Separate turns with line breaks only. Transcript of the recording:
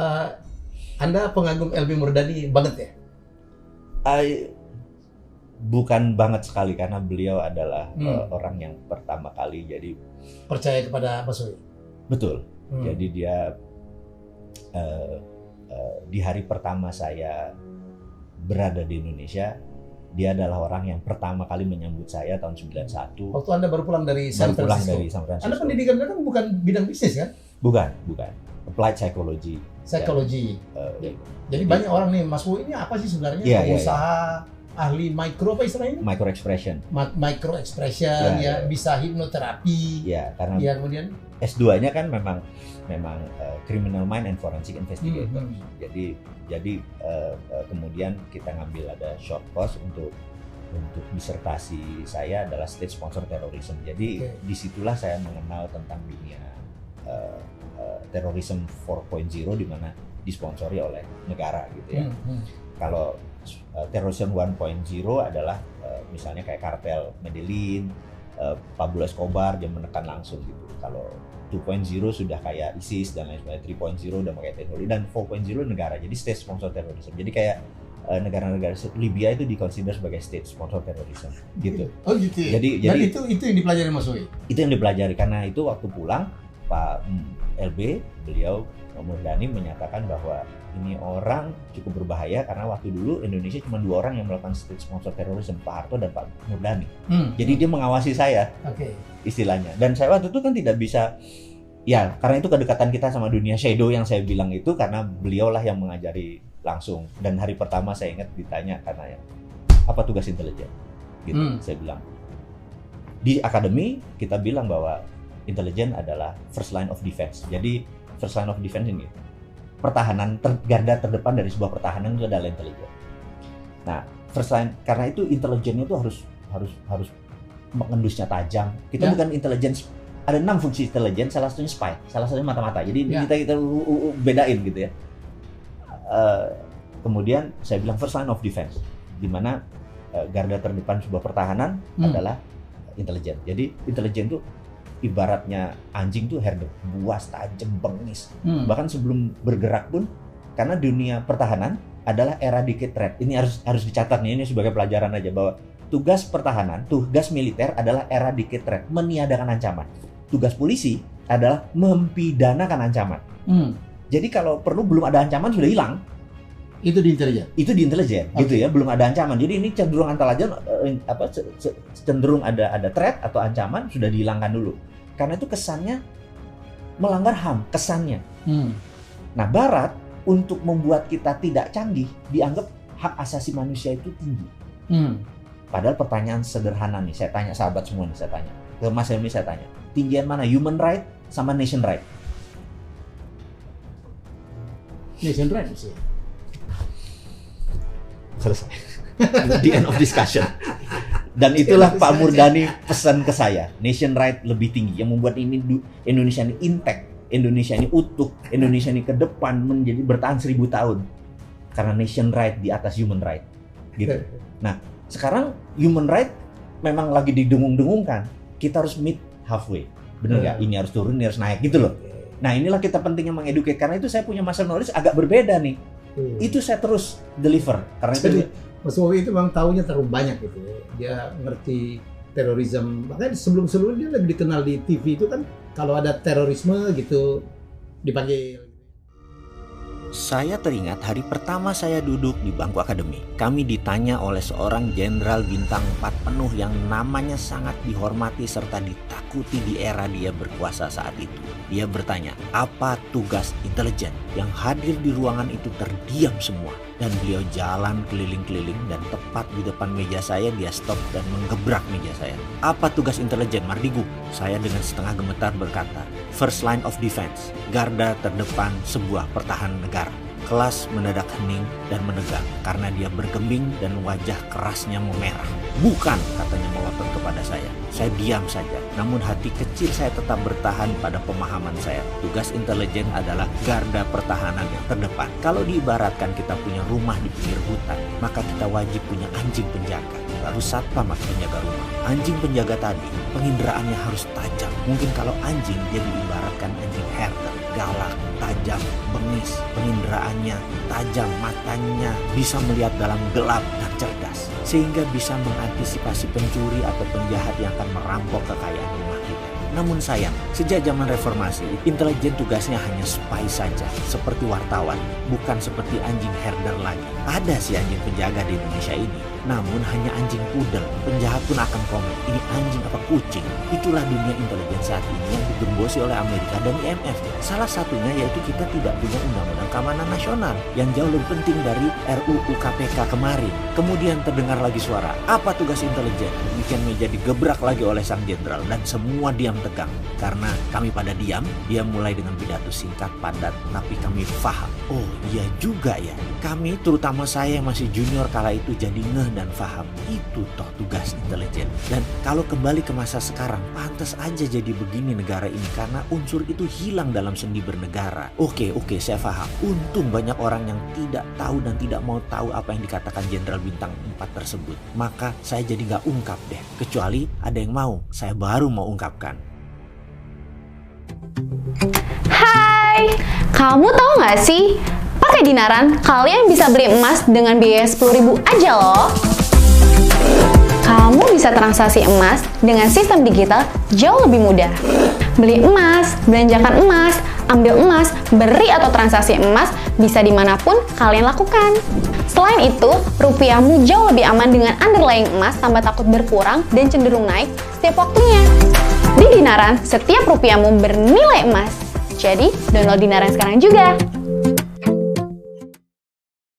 uh, Anda pengagum Elmi Murdani banget ya?
Bukan banget sekali, karena beliau adalah orang yang pertama kali jadi
percaya kepada Mas Wowi.
Betul. Jadi dia di hari pertama saya berada di Indonesia, dia adalah orang yang pertama kali menyambut saya tahun 91.
Waktu Anda baru pulang dari San Francisco.
Anda
pendidikan Anda kan bukan bidang bisnis kan?
Bukan. Applied psychology.
Jadi banyak orang nih, Mas Wowi ini apa sih sebenarnya? Pengusaha, ahli micro apa istilahnya?
Micro expression.
Micro expression, bisa hipnoterapi.
Ya, karena
kemudian
S2-nya kan memang criminal mind and forensic investigator. Jadi kemudian kita ngambil ada short course untuk disertasi saya adalah state sponsor terrorism. Jadi disitulah saya mengenal tentang dunia terorisme 4.0 di mana disponsori oleh negara gitu ya. Kalau terorisme 1.0 adalah misalnya kayak kartel Medellin, Pablo Escobar yang menekan langsung gitu. Kalau 2.0 sudah kayak ISIS dan lain sebagainya, 3.0 udah pakai teknologi, dan 4.0 negara. Jadi state sponsor terorisme. Jadi kayak negara-negara Libya itu dikonsider sebagai state sponsor terorisme gitu.
Oh gitu ya.
Jadi
itu yang dipelajari Mas Wowi.
Itu yang dipelajari, karena itu waktu pulang Pak LB, beliau Murdani menyatakan bahwa ini orang cukup berbahaya karena waktu dulu Indonesia cuma 2 orang yang melakukan state sponsor terorisme, Pak Harto dan Pak Murdani. Jadi dia mengawasi saya, istilahnya. Dan saya waktu itu kan tidak bisa, ya karena itu kedekatan kita sama dunia shadow yang saya bilang itu, karena beliaulah yang mengajari langsung. Dan hari pertama saya ingat ditanya karena apa tugas intelijen, gitu. Saya bilang di akademi kita bilang bahwa intelijen adalah first line of defense. Jadi first line of defense ini pertahanan, garda terdepan dari sebuah pertahanan itu adalah intelijen. Nah, first line, karena itu intelijen itu harus mengendusnya tajam. Kita bukan intelijen, ada 6 fungsi intelijen, salah satunya spy, salah satunya mata-mata. Jadi kita bedain gitu ya. Kemudian saya bilang first line of defense, di mana garda terdepan sebuah pertahanan adalah intelijen. Jadi intelijen itu ibaratnya anjing tuh herder, buas, tajam, bengis. Bahkan sebelum bergerak pun, karena dunia pertahanan adalah eradicate threat. Ini harus dicatat nih, ini sebagai pelajaran aja, bahwa tugas pertahanan, tugas militer adalah eradicate threat, meniadakan ancaman. Tugas polisi adalah mempidanakan ancaman. Jadi kalau perlu belum ada ancaman sudah hilang.
Itu di intelijen.
Gitu ya, belum ada ancaman. Jadi ini cenderung antara cenderung ada threat atau ancaman sudah dihilangkan dulu. Karena itu kesannya melanggar HAM, kesannya. Nah, Barat untuk membuat kita tidak canggih dianggap hak asasi manusia itu tinggi. Padahal pertanyaan sederhana nih, saya tanya sahabat semua nih, saya tanya ke Mas Helmi, saya tanya, tinggian mana human right sama nation right?
Nation right sih.
Selesai. The end of discussion. Dan itulah Pak Murdani pesan ke saya, nation right lebih tinggi, yang membuat ini Indonesia ini intact, Indonesia ini utuh, Indonesia ini ke depan menjadi bertahan 1000 tahun. Karena nation right di atas human right. Gitu. Nah, sekarang human right memang lagi didengung-dengungkan. Kita harus meet halfway. Bener nggak? Ini harus turun, ini harus naik gitu loh. Nah, inilah kita pentingnya mengedukasi, karena itu saya punya master knowledge agak berbeda nih. Itu saya terus deliver. Karena
jadi,
itu
Mas Wowi itu memang tahunya terlalu banyak gitu. Dia ngerti terorisme. Makanya sebelum-sebelumnya dia lebih dikenal di TV itu kan, kalau ada terorisme gitu dipanggil.
Saya teringat hari pertama saya duduk di bangku akademi. Kami ditanya oleh seorang jenderal bintang 4 penuh yang namanya sangat dihormati serta ditakuti di era dia berkuasa saat itu. Dia bertanya, apa tugas intelijen? Yang hadir di ruangan itu terdiam semua. Dan beliau jalan keliling-keliling dan tepat di depan meja saya dia stop dan menggebrak meja saya. Apa tugas intelijen, Mardigu? Saya dengan setengah gemetar berkata, first line of defense, garda terdepan sebuah pertahanan negara. Kelas mendadak hening dan menegak karena dia bergeming dan wajah kerasnya memerah. Bukan, katanya melotot kepada saya. Saya diam saja, namun hati kecil saya tetap bertahan pada pemahaman saya. Tugas intelijen adalah garda pertahanan yang terdepan. Kalau diibaratkan kita punya rumah di pinggir hutan, maka kita wajib punya anjing penjaga. Lalu satpam atau penjaga rumah. Anjing penjaga tadi, penginderaannya harus tajam. Mungkin kalau anjing dia diibaratkan anjing herder, galak, tajam. tajam, bengis, pengindraannya tajam, matanya bisa melihat dalam gelap dan cerdas, sehingga bisa mengantisipasi pencuri atau penjahat yang akan merampok kekayaan rumah kita. Namun sayang, sejak zaman reformasi, intelijen tugasnya hanya spy saja, seperti wartawan, bukan seperti anjing herder lagi. Ada si anjing penjaga di Indonesia ini, namun hanya anjing pudel. Penjahat pun akan komen, ini anjing apa kucing? Itulah dunia intelijen saat ini yang digembosi oleh Amerika dan IMF. Salah satunya yaitu kita tidak punya Undang-Undang Keamanan Nasional yang jauh lebih penting dari RUU KPK kemarin. Kemudian terdengar lagi suara, apa tugas intelijen? Bikin meja digebrak lagi oleh sang jenderal dan semua diam tegang. Karena kami pada diam, dia mulai dengan pidato singkat padat, tapi kami paham. Oh iya juga ya, kami terutama saya yang masih junior kala itu jadi ngeh dan paham. Itu toh tugas intelijen. Dan kalau kembali ke masa sekarang, pantas aja jadi begini negara ini karena unsur itu hilang dalam sendi bernegara. Oke, saya paham. Untung banyak orang yang tidak tahu dan tidak mau tahu apa yang dikatakan Jenderal Bintang 4 tersebut. Maka saya jadi gak ungkap deh. Kecuali ada yang mau, saya baru mau ungkapkan.
Hai, kamu tahu nggak sih? Pakai Dinaran, kalian bisa beli emas dengan biaya 10.000 aja loh. Kamu bisa transaksi emas dengan sistem digital jauh lebih mudah. Beli emas, belanjakan emas, ambil emas, beri atau transaksi emas bisa dimanapun kalian lakukan. Selain itu, rupiahmu jauh lebih aman dengan underlying emas tanpa takut berkurang dan cenderung naik setiap waktunya. Di Dinaran, setiap rupiahmu bernilai emas. Jadi, download Dinaran sekarang juga.